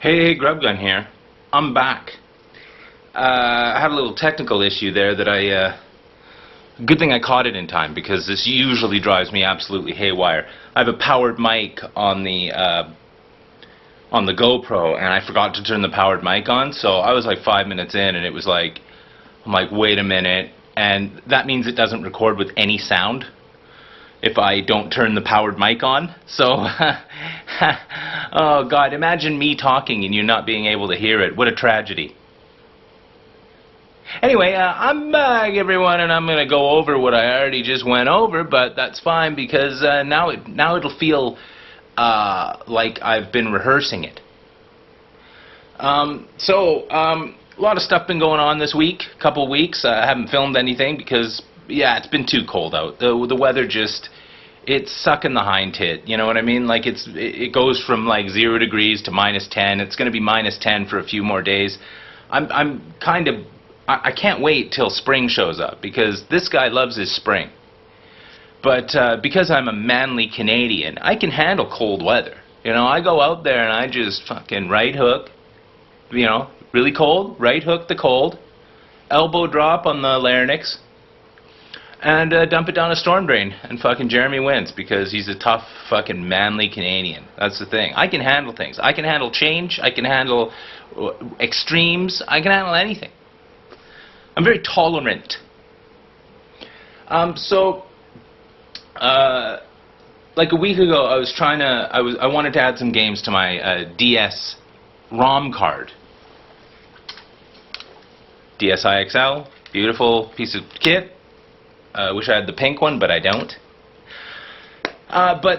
Hey, Grubgun here. I'm back. I had a little technical issue there that good thing I caught it in time, because this usually drives me absolutely haywire. I have a powered mic on the GoPro, and I forgot to turn the powered mic on, so I was like 5 minutes in, and it was like, I'm like, wait a minute, and that means it doesn't record with any sound if I don't turn the powered mic on. So, oh God, imagine me talking and you not being able to hear it. What a tragedy. Anyway, I'm back, everyone, and I'm going to go over what I already just went over, but that's fine, because now it'll feel like I've been rehearsing it. A lot of stuff been going on this week, couple weeks. I haven't filmed anything because, yeah, it's been too cold out. The weather just, it's sucking the hind tit, you know what I mean? Like, it goes from like 0 degrees to -10. It's going to be -10 for a few more days. I can't wait till spring shows up, because this guy loves his spring. But because I'm a manly Canadian, I can handle cold weather. You know, I go out there and I just fucking right hook, you know, really cold, right hook the cold, elbow drop on the larynx, and dump it down a storm drain, and fucking Jeremy wins, because he's a tough fucking manly Canadian. That's the thing. I can handle things. I can handle change. I can handle extremes. I can handle anything. I'm very tolerant. Like a week ago, I wanted to add some games to my DS ROM card. DSi XL, beautiful piece of kit. Wish I had the pink one, but I don't.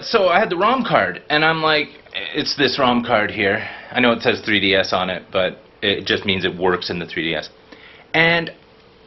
So I had the ROM card, and I'm like, it's this ROM card here. I know it says 3DS on it, but it just means it works in the 3DS. And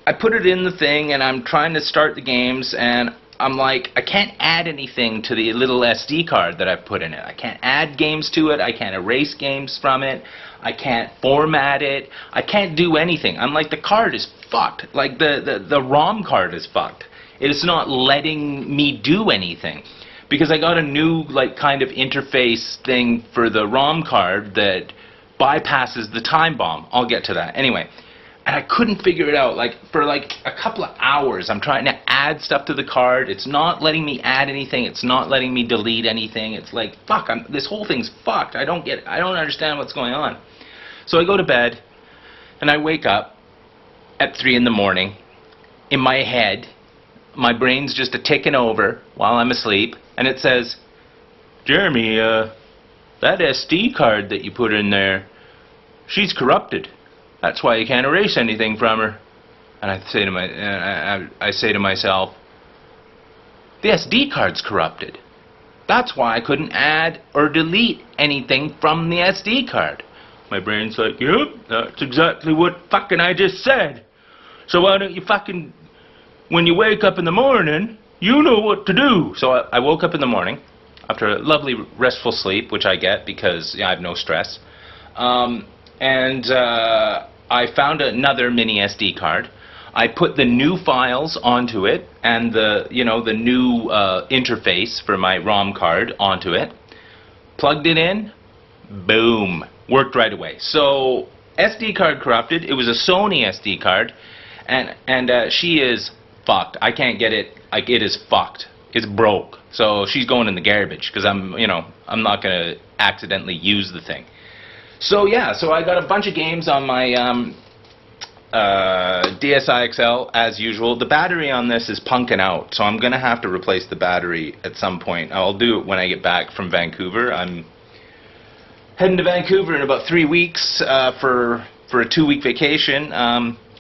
I put it in the thing, and I'm trying to start the games, and I'm like, I can't add anything to the little SD card that I've put in it. I can't add games to it. I can't erase games from it. I can't format it. I can't do anything. I'm like, the card is fucked. Like, the ROM card is fucked. It's not letting me do anything. Because I got a new, like, kind of interface thing for the ROM card that bypasses the time bomb. I'll get to that. Anyway. And I couldn't figure it out. Like, for like a couple of hours, I'm trying to add stuff to the card. It's not letting me add anything. It's not letting me delete anything. It's like, fuck, this whole thing's fucked. I don't understand what's going on. So I go to bed, and I wake up at 3 in the morning. In my head, my brain's just a-ticking over while I'm asleep, and it says, Jeremy, that SD card that you put in there, she's corrupted. That's why you can't erase anything from her. And I say to myself, the SD card's corrupted. That's why I couldn't add or delete anything from the SD card. My brain's like, yep, that's exactly what fucking I just said. So why don't you fucking, when you wake up in the morning, you know what to do. So I woke up in the morning after a lovely restful sleep, which I get because, yeah, I have no stress. I found another mini SD card. I put the new files onto it, and the new interface for my ROM card onto it. Plugged it in. Boom. Worked right away. So SD card corrupted. It was a Sony SD card, and she is fucked. I can't get it. Like, it is fucked. It's broke. So she's going in the garbage, because I'm not gonna accidentally use the thing. So yeah, so I got a bunch of games on my DSi XL as usual. The battery on this is punking out, so I'm gonna have to replace the battery at some point. I'll do it when I get back from Vancouver. I'm heading to Vancouver in about 3 weeks for a 2-week vacation.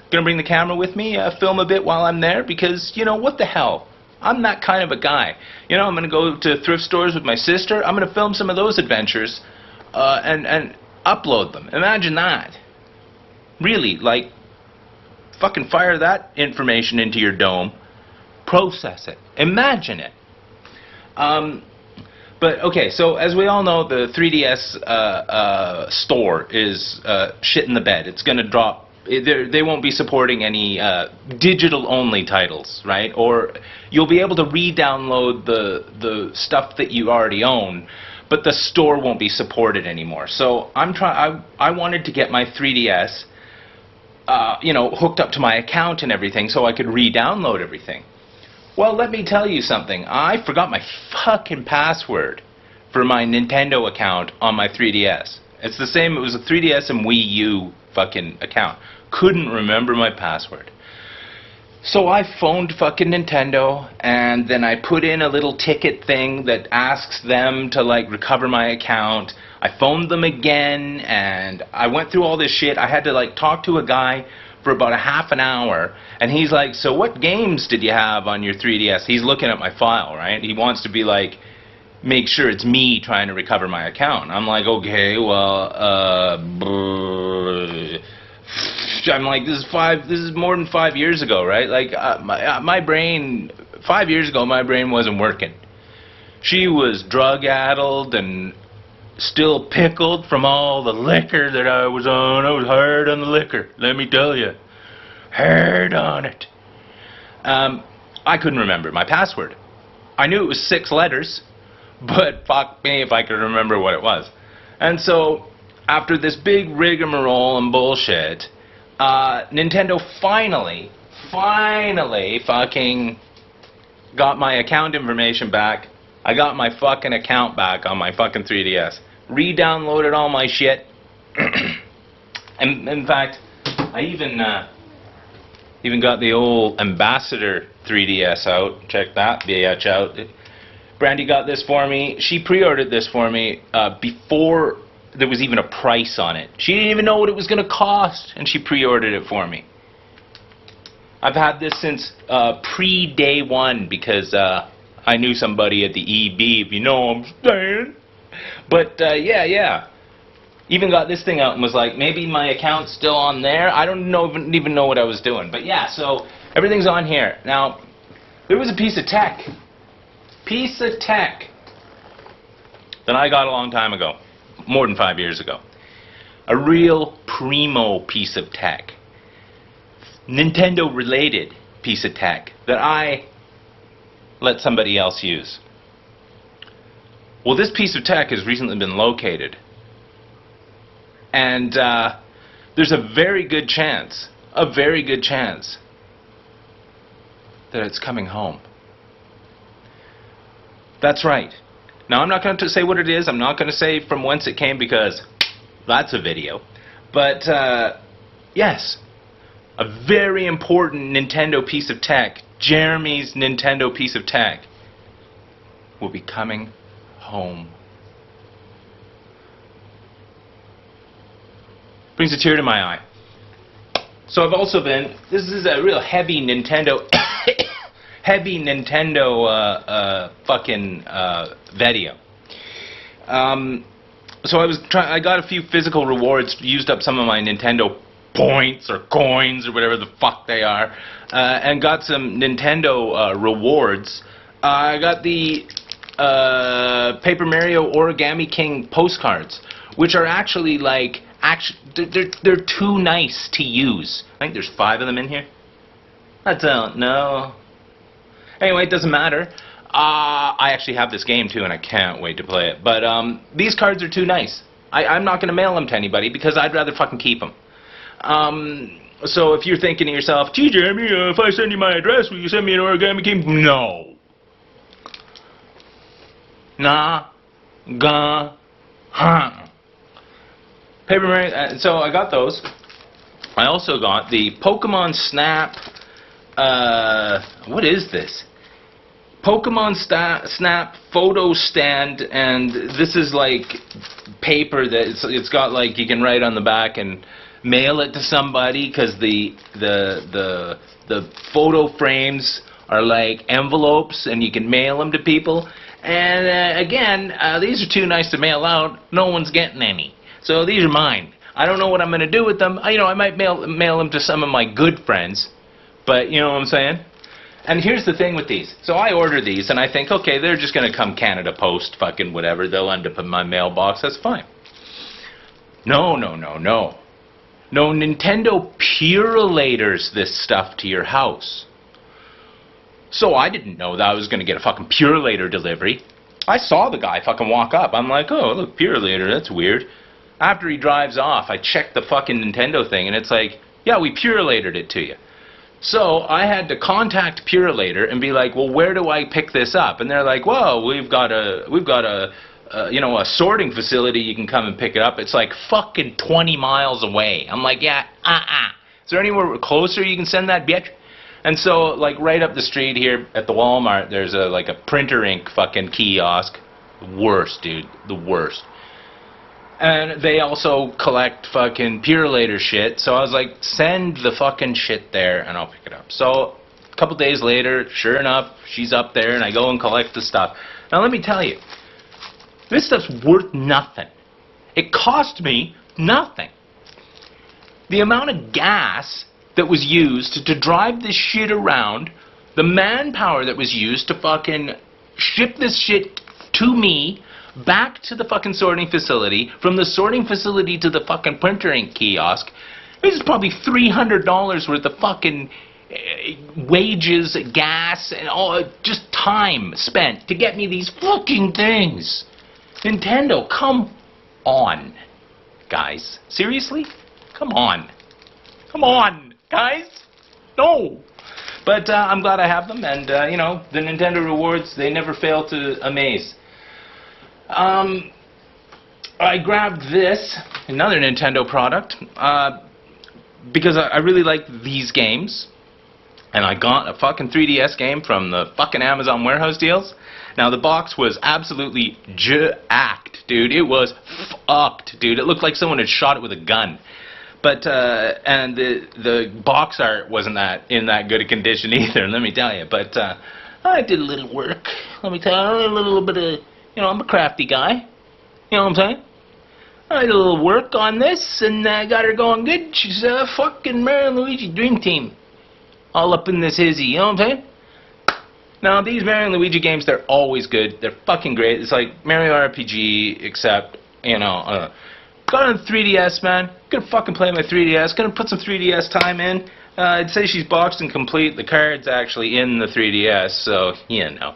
Gonna bring the camera with me, film a bit while I'm there, because, you know, what the hell? I'm that kind of a guy. You know, I'm gonna go to thrift stores with my sister. I'm gonna film some of those adventures and upload them. Imagine that. Really, like, fucking fire that information into your dome, process it, imagine it. But okay, so as we all know, the 3DS store is shit in the bed. It's gonna drop. They won't be supporting any digital-only titles, right? Or you'll be able to re-download the stuff that you already own, but the store won't be supported anymore. So I wanted to get my 3DS, you know, hooked up to my account and everything, so I could re-download everything. Well, let me tell you something. I forgot my fucking password for my Nintendo account on my 3DS. It's the same. It was a 3DS and Wii U fucking account. Couldn't remember my password. So I phoned fucking Nintendo, and then I put in a little ticket thing that asks them to like recover my account. I phoned them again, and I went through all this shit. I had to like talk to a guy for about a half an hour, and he's like, so what games did you have on your 3DS? He's looking at my file, right? He wants to be like, make sure it's me trying to recover my account. I'm like, okay, well, I'm like, this is more than 5 years ago, right? Like, my brain, 5 years ago, my brain wasn't working. She was drug-addled and still pickled from all the liquor that I was on. I was hard on the liquor, let me tell you. Hard on it. I couldn't remember my password. I knew it was 6 letters, but fuck me if I could remember what it was. And so, after this big rigmarole and bullshit, Nintendo finally fucking got my account information back. I got my fucking account back on my fucking 3DS. Re-downloaded all my shit. And in fact, I even got the old Ambassador 3DS out. Check that bitch out. Brandy got this for me. She pre-ordered this for me before there was even a price on it. She didn't even know what it was going to cost, and she pre-ordered it for me. I've had this since pre-day one because I knew somebody at the EB, if you know what I'm saying. But yeah. Even got this thing out and was like, maybe my account's still on there. I don't even know what I was doing. But yeah, so everything's on here. Now, there was a piece of tech that I got a long time ago, more than 5 years ago. A real primo piece of tech, Nintendo related piece of tech that I let somebody else use. Well, this piece of tech has recently been located, and there's a very good chance that it's coming home. That's right. Now, I'm not going to say what it is. I'm not going to say from whence it came because that's a video. But, yes, a very important Nintendo piece of tech, Jeremy's Nintendo piece of tech, will be coming home. Brings a tear to my eye. So I've also been, this is a real heavy Nintendo fucking video. So I got a few physical rewards, used up some of my Nintendo points or coins or whatever the fuck they are, and got some Nintendo rewards. I got the Paper Mario Origami King postcards, which are actually like, they're too nice to use. I think there's 5 of them in here. I don't know. Anyway, it doesn't matter. I actually have this game too, and I can't wait to play it. But these cards are too nice. I'm not going to mail them to anybody because I'd rather fucking keep them. So if you're thinking to yourself, gee, Jeremy, if I send you my address, will you send me an Origami King? No. Nah. Gah. Huh. Paper Mario. So I got those. I also got the Pokemon Snap. What is this? Pokemon Snap photo stand, and this is like paper that it's got like you can write on the back and mail it to somebody because the photo frames are like envelopes and you can mail them to people. And again, these are too nice to mail out. No one's getting any. So these are mine. I don't know what I'm going to do with them. You know, I might mail them to some of my good friends. But you know what I'm saying? And here's the thing with these. So I order these and I think, okay, they're just going to come Canada Post, fucking whatever. They'll end up in my mailbox. That's fine. No. No, Nintendo Purilators this stuff to your house. So I didn't know that I was going to get a fucking Purelator delivery. I saw the guy fucking walk up. I'm like, oh, look, Purelator, that's weird. After he drives off, I checked the fucking Nintendo thing, and it's like, yeah, we Purelated it to you. So I had to contact Purelator and be like, well, where do I pick this up? And they're like, well, we've got a sorting facility. You can come and pick it up. It's like fucking 20 miles away. I'm like, yeah, Is there anywhere closer you can send that bitch? And so, like, right up the street here at the Walmart, there's like a printer ink fucking kiosk. The worst, dude. The worst. And they also collect fucking Purelator shit. So I was like, send the fucking shit there and I'll pick it up. So a couple days later, sure enough, she's up there and I go and collect the stuff. Now let me tell you, this stuff's worth nothing. It cost me nothing. The amount of gas that was used to drive this shit around, the manpower that was used to fucking ship this shit to me, back to the fucking sorting facility, from the sorting facility to the fucking printer ink kiosk, this is probably $300 worth of fucking wages, gas, and all, just time spent to get me these fucking things. Nintendo, come on, guys. Seriously? Come on. Come on, guys. No. But I'm glad I have them, and, you know, the Nintendo rewards, they never fail to amaze. I grabbed this, another Nintendo product, because I really like these games. And I got a fucking 3DS game from the fucking Amazon warehouse deals. Now the box was absolutely jacked, dude. It was fucked, dude. It looked like someone had shot it with a gun. But and the box art wasn't in that good a condition either, let me tell you. But I did a little work. Let me tell you, a little bit of, you know, I'm a crafty guy. You know what I'm saying? I did a little work on this and got her going good. She's a fucking Mario and Luigi Dream Team. All up in this hizzy, you know what I'm saying? Now, these Mario and Luigi games, they're always good. They're fucking great. It's like Mario RPG, except, you know, got on the 3DS, man. Gonna fucking play my 3DS. Gonna put some 3DS time in. I'd say she's boxed and complete. The card's actually in the 3DS, so, you know.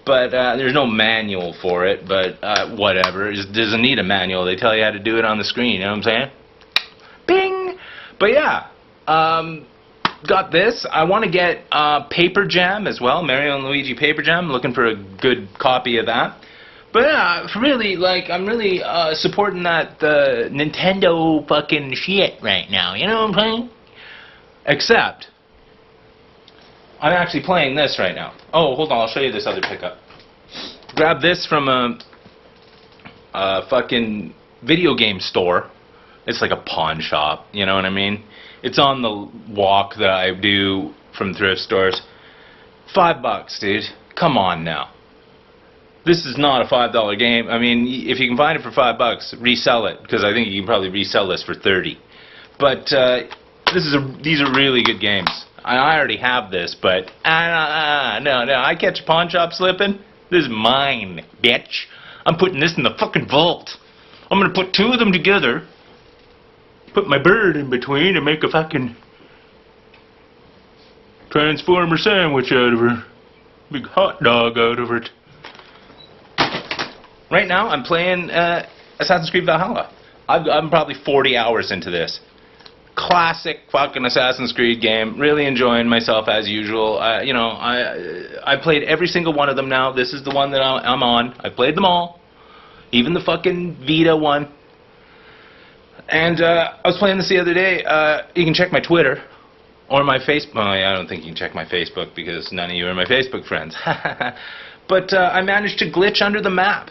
But there's no manual for it, but whatever. It doesn't need a manual. They tell you how to do it on the screen, you know what I'm saying? Bing! But yeah, got this. I want to get Paper Jam as well, Mario and Luigi Paper Jam. I'm looking for a good copy of that. But yeah, really, like, I'm really supporting that Nintendo fucking shit right now. You know what I'm saying? Except, I'm actually playing this right now. Oh, hold on, I'll show you this other pickup. Grab this from a fucking video game store. It's like a pawn shop, you know what I mean? It's on the walk that I do from thrift stores. $5, dude. Come on now. This is not a $5 game. I mean, if you can find it for $5, resell it, because I think you can probably resell this for $30. But these are really good games. I already have this, but no, I catch a pawn shop slipping. This is mine, bitch. I'm putting this in the fucking vault. I'm gonna put two of them together, put my bird in between, and make a fucking Transformer sandwich out of her. Big hot dog out of it. Right now, I'm playing Assassin's Creed Valhalla. I'm probably 40 hours into this. Classic fucking Assassin's Creed game. Really enjoying myself as usual. You know, I played every single one of them now. This is the one that I'm on. I played them all. Even the fucking Vita one. And I was playing this the other day. You can check my Twitter. Or my Facebook. Oh, yeah, I don't think you can check my Facebook because none of you are my Facebook friends. But I managed to glitch under the map.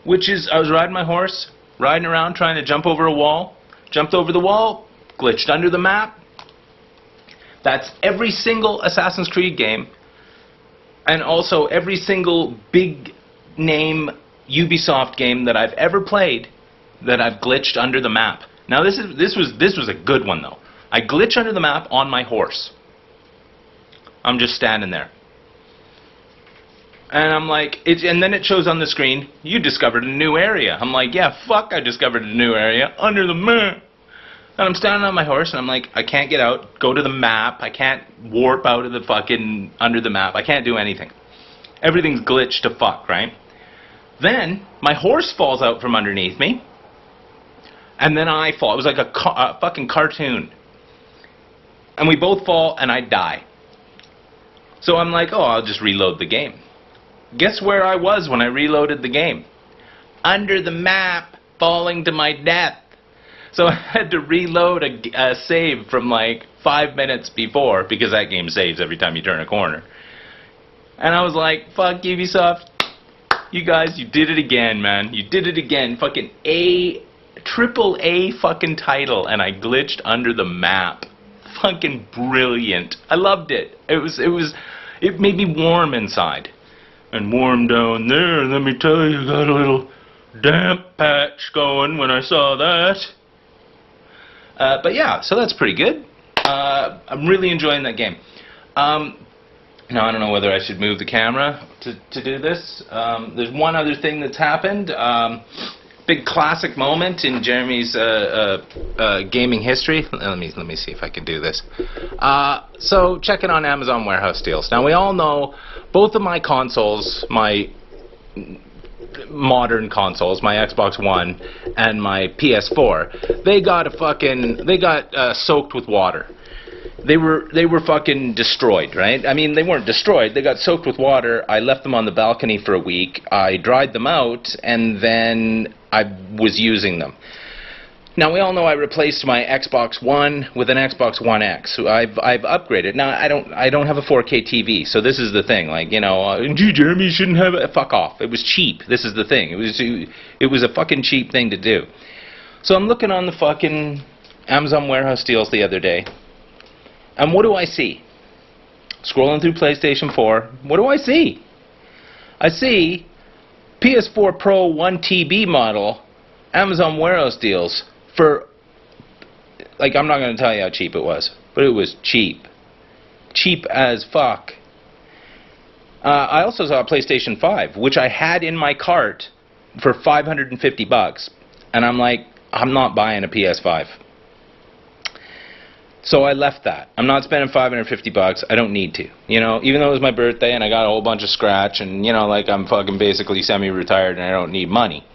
Which is, I was riding my horse, riding around trying to jump over a wall. Jumped over the wall, glitched under the map. That's every single Assassin's Creed game. And also every single big name Ubisoft game that I've ever played that I've glitched under the map. Now this was a good one though. I glitch under the map on my horse. I'm just standing there. And I'm like, and then it shows on the screen, you discovered a new area. I'm like, yeah, fuck, I discovered a new area under the map. And I'm standing on my horse, and I'm like, I can't get out, go to the map. I can't warp out of the fucking under the map. I can't do anything. Everything's glitched to fuck, right? Then my horse falls out from underneath me, and then I fall. It was like a fucking cartoon. And we both fall, and I die. So I'm like, oh, I'll just reload the game. Guess where I was when I reloaded the game? Under the map, falling to my death. So I had to reload a save from like 5 minutes before, because that game saves every time you turn a corner. And I was like, fuck Ubisoft. You guys, you did it again, man. You did it again. Fucking triple A fucking title, and I glitched under the map. Fucking brilliant. I loved it. It made me warm inside. And warm down there, let me tell you, got a little damp patch going when I saw that. But yeah, so that's pretty good. I'm really enjoying that game. Now, I don't know whether I should move the camera to do this. There's one other thing that's happened. Big classic moment in Jeremy's gaming history. Let me see if I can do this. So, checking on Amazon warehouse deals. Now, we all know both of my consoles, my modern consoles, my Xbox One and my PS4, they got soaked with water. They were fucking destroyed, right? I mean, they weren't destroyed. They got soaked with water. I left them on the balcony for a week. I dried them out, and then I was using them. Now, we all know I replaced my Xbox One with an Xbox One X. So I've upgraded. Now, I don't have a 4K TV, so this is the thing. Like, you know, gee, Jeremy, you shouldn't have it. Fuck off. It was cheap. This is the thing. It was a fucking cheap thing to do. So I'm looking on the fucking Amazon warehouse deals the other day. And what do I see? Scrolling through PlayStation 4, what do I see? I see PS4 Pro 1 TB model Amazon warehouse deals for, like, I'm not going to tell you how cheap it was, but it was cheap. Cheap as fuck. I also saw a PlayStation 5, which I had in my cart for $550, and I'm like, I'm not buying a PS5. So I left that. I'm not spending $550. I don't need to. You know, even though it was my birthday and I got a whole bunch of scratch and, you know, like, I'm fucking basically semi-retired and I don't need money.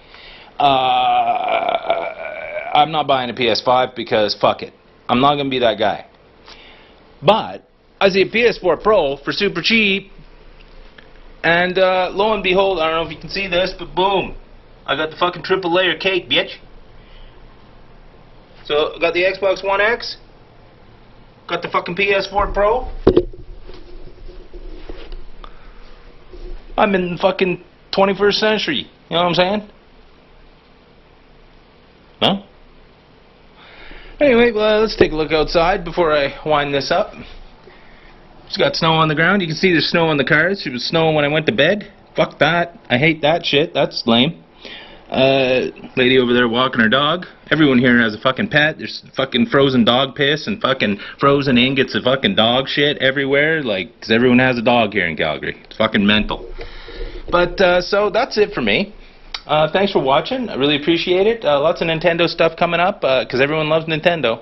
I'm not buying a PS5 because fuck it. I'm not going to be that guy. But I see a PS4 Pro for super cheap, and lo and behold, I don't know if you can see this, but boom. I got the fucking triple layer cake, bitch. So I got the Xbox One X. Got the fucking PS4 Pro. I'm in the fucking 21st century. You know what I'm saying? No? Anyway, let's take a look outside before I wind this up. It's got snow on the ground. You can see there's snow on the cars. It was snowing when I went to bed. Fuck that. I hate that shit. That's lame. Lady over there walking her dog. Everyone here has a fucking pet. There's fucking frozen dog piss and fucking frozen ingots of fucking dog shit everywhere. Like, 'cause everyone has a dog here in Calgary. It's fucking mental. But, so that's it for me. Thanks for watching. I really appreciate it. Lots of Nintendo stuff coming up, 'cause everyone loves Nintendo.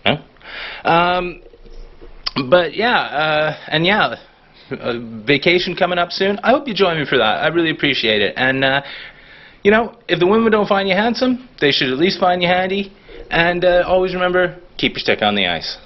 Huh? But yeah, and yeah, vacation coming up soon. I hope you join me for that. I really appreciate it. And you know, if the women don't find you handsome, they should at least find you handy. And always remember, keep your stick on the ice.